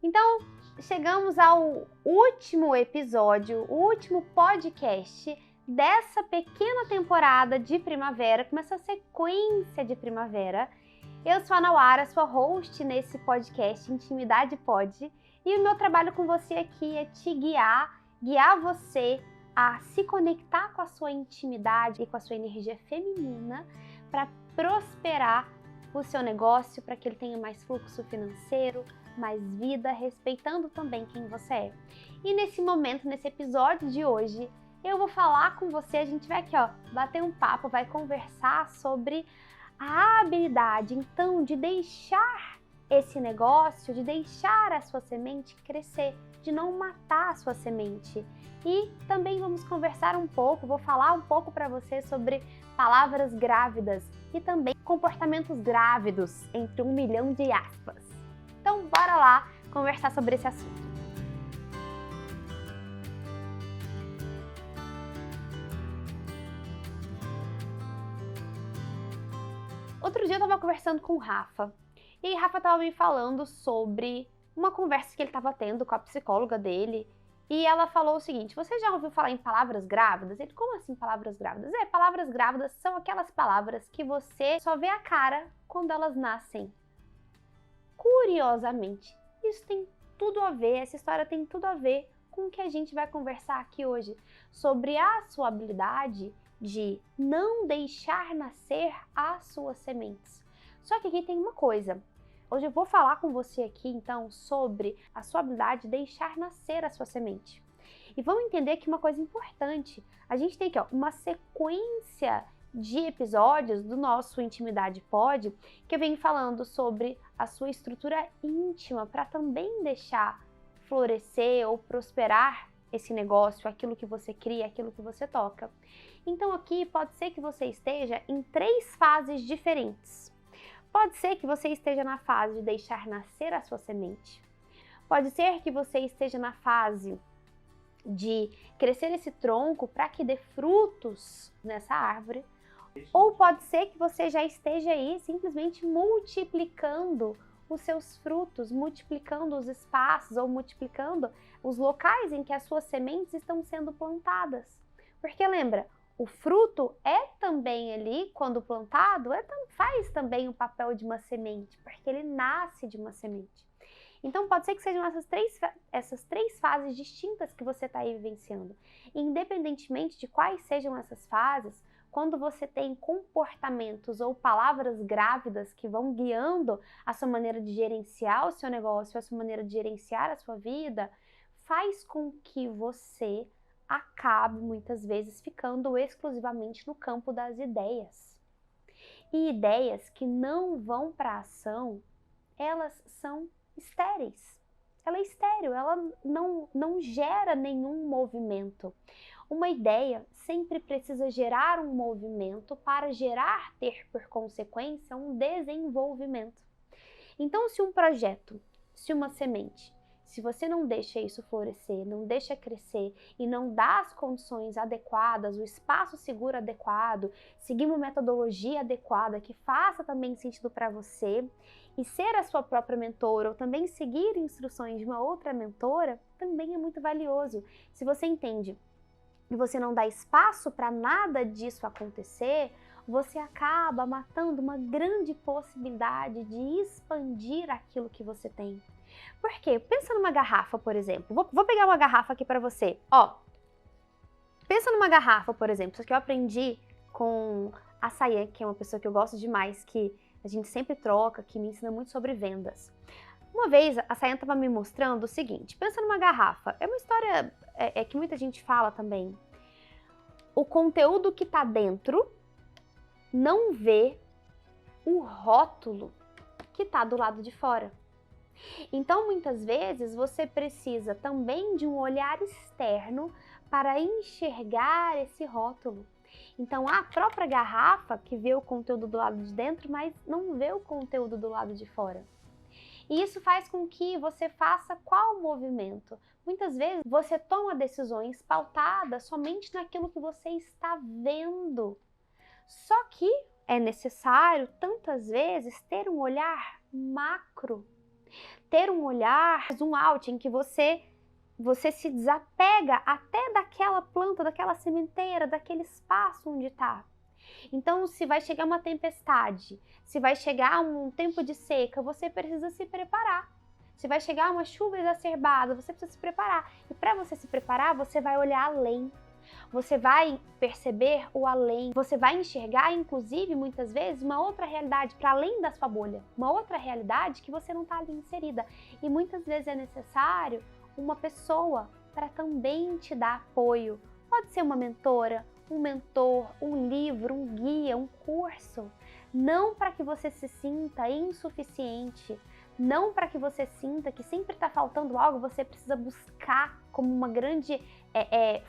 Então, chegamos ao último episódio, o último podcast dessa pequena temporada de primavera, com essa sequência de primavera. Eu sou a Nauara, sua host nesse podcast Intimidade Pod, e o meu trabalho com você aqui é te guiar você a se conectar com a sua intimidade e com a sua energia feminina para prosperar o seu negócio, para que ele tenha mais fluxo financeiro, mais vida, respeitando também quem você é. E nesse momento, nesse episódio de hoje, eu vou falar com você, a gente vai aqui, bater um papo, vai conversar sobre a habilidade, então, de deixar esse negócio, de deixar a sua semente crescer, de não matar a sua semente. E também vamos conversar um pouco, vou falar um pouco para você sobre palavras grávidas e também comportamentos grávidos, entre 1 milhão de aspas. Então, bora lá conversar sobre esse assunto. Outro dia eu estava conversando com o Rafa, e aí Rafa estava me falando sobre uma conversa que ele estava tendo com a psicóloga dele, e ela falou o seguinte: você já ouviu falar em palavras grávidas? Ele, como assim palavras grávidas? Palavras grávidas são aquelas palavras que você só vê a cara quando elas nascem. Curiosamente, isso tem tudo a ver, essa história tem tudo a ver com o que a gente vai conversar aqui hoje, sobre a sua habilidade de não deixar nascer as suas sementes. Só que aqui tem uma coisa. Hoje eu vou falar com você aqui, então, sobre a sua habilidade de deixar nascer a sua semente. E vamos entender que uma coisa importante, a gente tem aqui uma sequência de episódios do nosso Intimidade Pod, que eu venho falando sobre a sua estrutura íntima para também deixar florescer ou prosperar esse negócio, aquilo que você cria, aquilo que você toca. Então aqui pode ser que você esteja em 3 fases diferentes. Pode ser que você esteja na fase de deixar nascer a sua semente. Pode ser que você esteja na fase de crescer esse tronco para que dê frutos nessa árvore. Ou pode ser que você já esteja aí simplesmente multiplicando os seus frutos, multiplicando os espaços ou multiplicando os locais em que as suas sementes estão sendo plantadas. Porque lembra, o fruto é também ali, quando plantado, faz também o papel de uma semente, porque ele nasce de uma semente. Então pode ser que sejam essas três fases distintas que você está aí vivenciando. E, independentemente de quais sejam essas fases, quando você tem comportamentos ou palavras grávidas que vão guiando a sua maneira de gerenciar o seu negócio, a sua maneira de gerenciar a sua vida, faz com que você acabe muitas vezes ficando exclusivamente no campo das ideias. E ideias que não vão para a ação, elas são estéreis. Ela é estéril, ela não gera nenhum movimento. Uma ideia sempre precisa gerar um movimento para ter por consequência um desenvolvimento. Então, se um projeto, se uma semente, se você não deixa isso florescer, não deixa crescer e não dá as condições adequadas, o espaço seguro adequado, seguir uma metodologia adequada que faça também sentido para você e ser a sua própria mentora ou também seguir instruções de uma outra mentora, também é muito valioso. Se você entende e você não dá espaço para nada disso acontecer, você acaba matando uma grande possibilidade de expandir aquilo que você tem. Por quê? Pensa numa garrafa, por exemplo. Vou pegar uma garrafa aqui para você. Pensa numa garrafa, por exemplo. Isso que eu aprendi com a Sayan, que é uma pessoa que eu gosto demais, que a gente sempre troca, que me ensina muito sobre vendas. Uma vez a Sayan estava me mostrando o seguinte: pensa numa garrafa. É uma história que muita gente fala também. O conteúdo que está dentro não vê o rótulo que está do lado de fora. Então, muitas vezes, você precisa também de um olhar externo para enxergar esse rótulo. Então, a própria garrafa que vê o conteúdo do lado de dentro, mas não vê o conteúdo do lado de fora. E isso faz com que você faça qual movimento? Muitas vezes você toma decisões pautadas somente naquilo que você está vendo. Só que é necessário, tantas vezes, ter um olhar macro. ter um olhar zoom out em que você se desapega até daquela planta, daquela sementeira, daquele espaço onde está. Então, se vai chegar uma tempestade, se vai chegar um tempo de seca, você precisa se preparar. Se vai chegar uma chuva exacerbada, você precisa se preparar. E para você se preparar, você vai olhar além. Você vai perceber o além. Você vai enxergar, inclusive, muitas vezes, uma outra realidade para além da sua bolha. Uma outra realidade que você não está ali inserida. E muitas vezes é necessário uma pessoa para também te dar apoio. Pode ser uma mentora, um mentor, um livro, um guia, um curso. Não para que você se sinta insuficiente, não para que você sinta que sempre está faltando algo, você precisa buscar como uma grande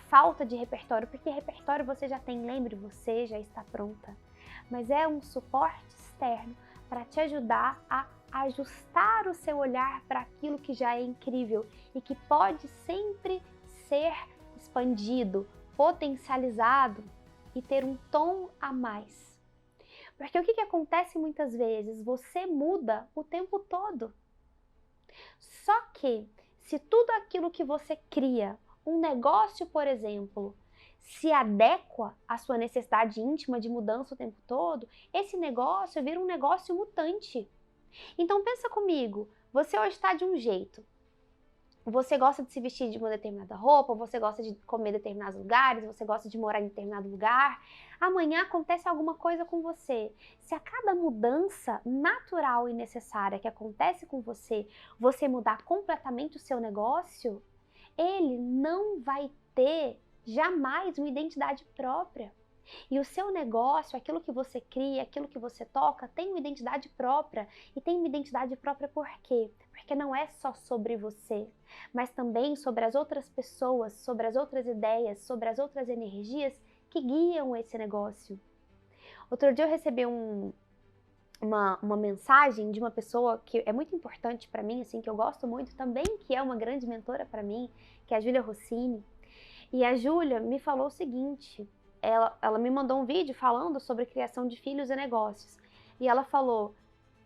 falta de repertório, porque repertório você já tem, lembre, você já está pronta. Mas é um suporte externo para te ajudar a ajustar o seu olhar para aquilo que já é incrível e que pode sempre ser expandido, potencializado e ter um tom a mais. Porque o que acontece muitas vezes? Você muda o tempo todo. Só que se tudo aquilo que você cria, um negócio, por exemplo, se adequa à sua necessidade íntima de mudança o tempo todo, esse negócio vira um negócio mutante. Então pensa comigo, você hoje está de um jeito. Você gosta de se vestir de uma determinada roupa, você gosta de comer em determinados lugares, você gosta de morar em determinado lugar. Amanhã acontece alguma coisa com você. Se a cada mudança natural e necessária que acontece com você, você mudar completamente o seu negócio, ele não vai ter jamais uma identidade própria. E o seu negócio, aquilo que você cria, aquilo que você toca, tem uma identidade própria. E tem uma identidade própria por quê? Porque não é só sobre você, mas também sobre as outras pessoas, sobre as outras ideias, sobre as outras energias que guiam esse negócio. Outro dia eu recebi uma mensagem de uma pessoa que é muito importante para mim, assim, que eu gosto muito também, que é uma grande mentora para mim, que é a Júlia Rossini. E a Júlia me falou o seguinte... Ela me mandou um vídeo falando sobre criação de filhos e negócios. E ela falou,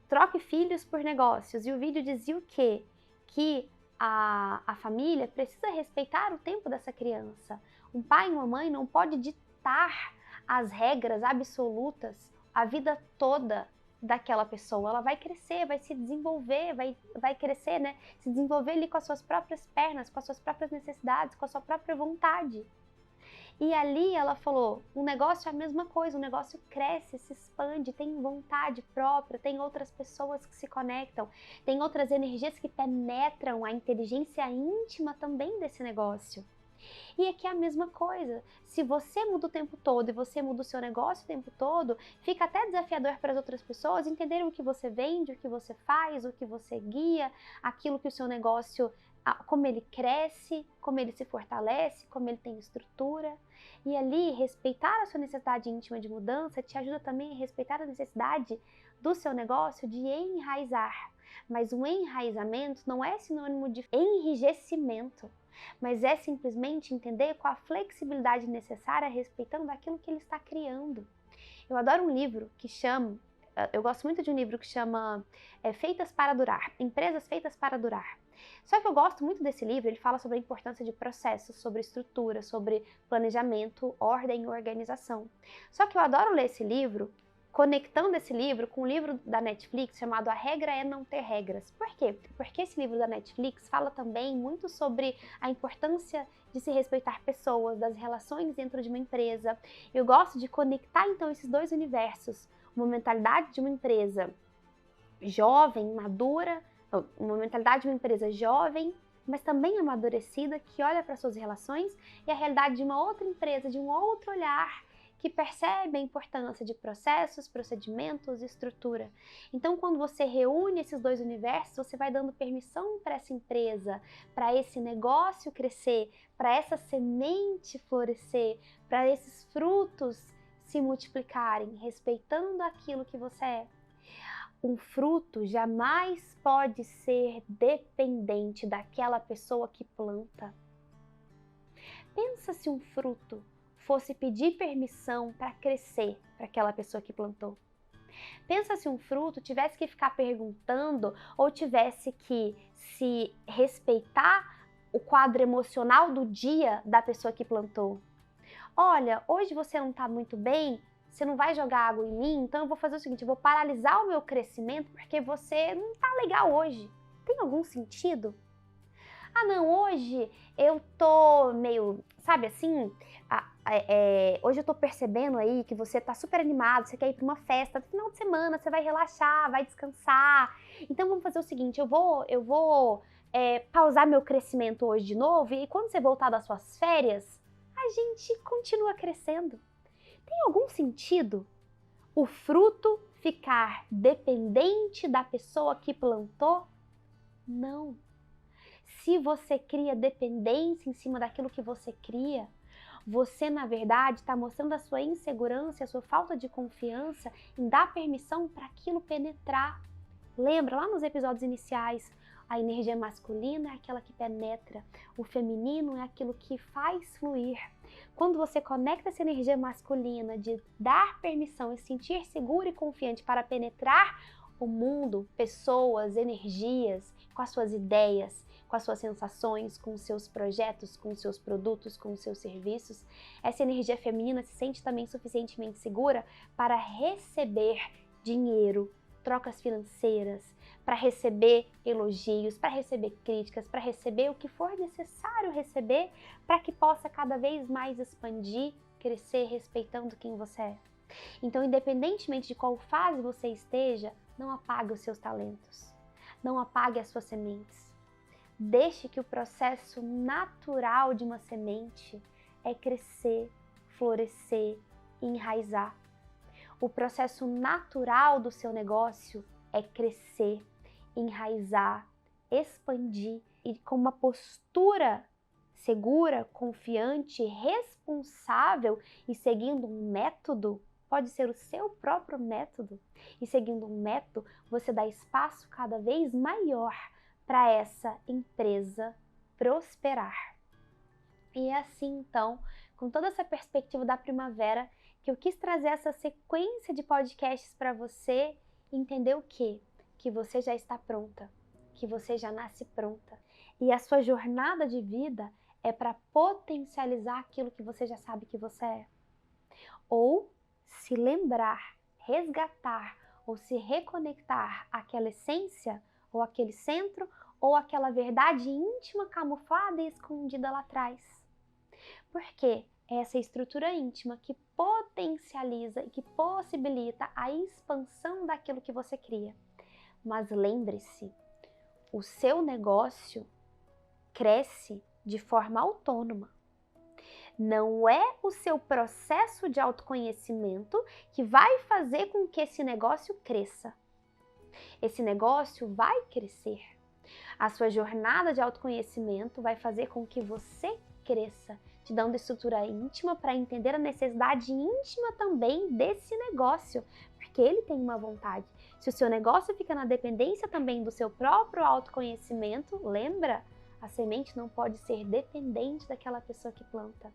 troque filhos por negócios. E o vídeo dizia o quê? Que a família precisa respeitar o tempo dessa criança. Um pai e uma mãe não pode ditar as regras absolutas a vida toda daquela pessoa. Ela vai crescer, vai se desenvolver, vai crescer, né? Se desenvolver ali com as suas próprias pernas, com as suas próprias necessidades, com a sua própria vontade. E ali ela falou, o negócio é a mesma coisa, o negócio cresce, se expande, tem vontade própria, tem outras pessoas que se conectam, tem outras energias que penetram a inteligência íntima também desse negócio. E aqui é a mesma coisa, se você muda o tempo todo e você muda o seu negócio o tempo todo, fica até desafiador para as outras pessoas entenderem o que você vende, o que você faz, o que você guia, aquilo que o seu negócio, como ele cresce, como ele se fortalece, como ele tem estrutura. E ali, respeitar a sua necessidade íntima de mudança te ajuda também a respeitar a necessidade do seu negócio de enraizar. Mas o enraizamento não é sinônimo de enrijecimento, mas é simplesmente entender qual a flexibilidade necessária respeitando aquilo que ele está criando. Eu adoro um livro que chama, eu gosto muito de um livro que chama Feitas para Durar, Empresas Feitas para Durar. Só que eu gosto muito desse livro, ele fala sobre a importância de processos, sobre estrutura, sobre planejamento, ordem e organização. Só que eu adoro ler esse livro, conectando esse livro com um livro da Netflix chamado A Regra é Não Ter Regras. Por quê? Porque esse livro da Netflix fala também muito sobre a importância de se respeitar pessoas, das relações dentro de uma empresa. Eu gosto de conectar então esses dois universos, uma mentalidade de uma empresa jovem, madura, uma mentalidade de uma empresa jovem, mas também amadurecida, que olha para suas relações, e a realidade de uma outra empresa, de um outro olhar, que percebe a importância de processos, procedimentos e estrutura. Então, quando você reúne esses dois universos, você vai dando permissão para essa empresa, para esse negócio crescer, para essa semente florescer, para esses frutos se multiplicarem, respeitando aquilo que você é. Um fruto jamais pode ser dependente daquela pessoa que planta. Pensa se um fruto fosse pedir permissão para crescer para aquela pessoa que plantou. Pensa se um fruto tivesse que ficar perguntando ou tivesse que se respeitar o quadro emocional do dia da pessoa que plantou. Olha, hoje você não está muito bem, você não vai jogar água em mim, então eu vou fazer o seguinte, eu vou paralisar o meu crescimento porque você não está legal hoje. Tem algum sentido? Ah não, hoje eu tô meio, sabe assim, hoje eu tô percebendo aí que você tá super animado, você quer ir pra uma festa, no final de semana você vai relaxar, vai descansar. Então vamos fazer o seguinte, eu vou pausar meu crescimento hoje de novo e quando você voltar das suas férias, a gente continua crescendo. Tem algum sentido o fruto ficar dependente da pessoa que plantou? Não. Se você cria dependência em cima daquilo que você cria, você, na verdade, está mostrando a sua insegurança, a sua falta de confiança em dar permissão para aquilo penetrar. Lembra, lá nos episódios iniciais, a energia masculina é aquela que penetra, o feminino é aquilo que faz fluir. Quando você conecta essa energia masculina de dar permissão e sentir seguro e confiante para penetrar o mundo, pessoas, energias, com as suas ideias, com as suas sensações, com os seus projetos, com os seus produtos, com os seus serviços, essa energia feminina se sente também suficientemente segura para receber dinheiro, trocas financeiras, para receber elogios, para receber críticas, para receber o que for necessário receber para que possa cada vez mais expandir, crescer respeitando quem você é. Então, independentemente de qual fase você esteja, não apague os seus talentos, não apague as suas sementes. Deixe que o processo natural de uma semente é crescer, florescer e enraizar. O processo natural do seu negócio é crescer, enraizar, expandir e com uma postura segura, confiante, responsável e seguindo um método, pode ser o seu próprio método, e seguindo um método você dá espaço cada vez maior para essa empresa prosperar. E é assim então, com toda essa perspectiva da primavera, que eu quis trazer essa sequência de podcasts para você entender o quê? Que você já está pronta, que você já nasce pronta. E a sua jornada de vida é para potencializar aquilo que você já sabe que você é. Ou se lembrar, resgatar ou se reconectar àquela essência ou aquele centro ou aquela verdade íntima camuflada e escondida lá atrás. Porque é essa estrutura íntima que potencializa e que possibilita a expansão daquilo que você cria. Mas lembre-se, o seu negócio cresce de forma autônoma. Não é o seu processo de autoconhecimento que vai fazer com que esse negócio cresça. Esse negócio vai crescer. A sua jornada de autoconhecimento vai fazer com que você cresça, te dando estrutura íntima para entender a necessidade íntima também desse negócio, porque ele tem uma vontade. Se o seu negócio fica na dependência também do seu próprio autoconhecimento, lembra? A semente não pode ser dependente daquela pessoa que planta.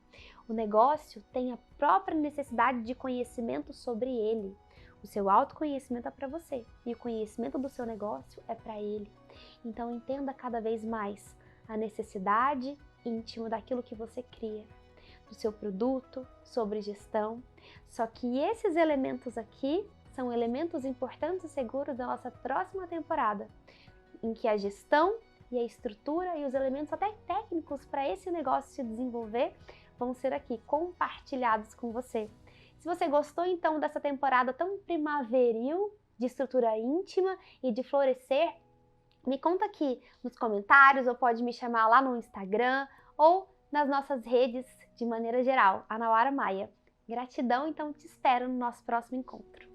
O negócio tem a própria necessidade de conhecimento sobre ele. O seu autoconhecimento é para você e o conhecimento do seu negócio é para ele. Então entenda cada vez mais a necessidade íntima daquilo que você cria, do seu produto, sobre gestão. Só que esses elementos aqui são elementos importantes e seguros da nossa próxima temporada, em que a gestão e a estrutura e os elementos até técnicos para esse negócio se desenvolver vão ser aqui compartilhados com você. Se você gostou então dessa temporada tão primaveril de estrutura íntima e de florescer, me conta aqui nos comentários ou pode me chamar lá no Instagram ou nas nossas redes de maneira geral, Anauara Maia. Gratidão, então te espero no nosso próximo encontro.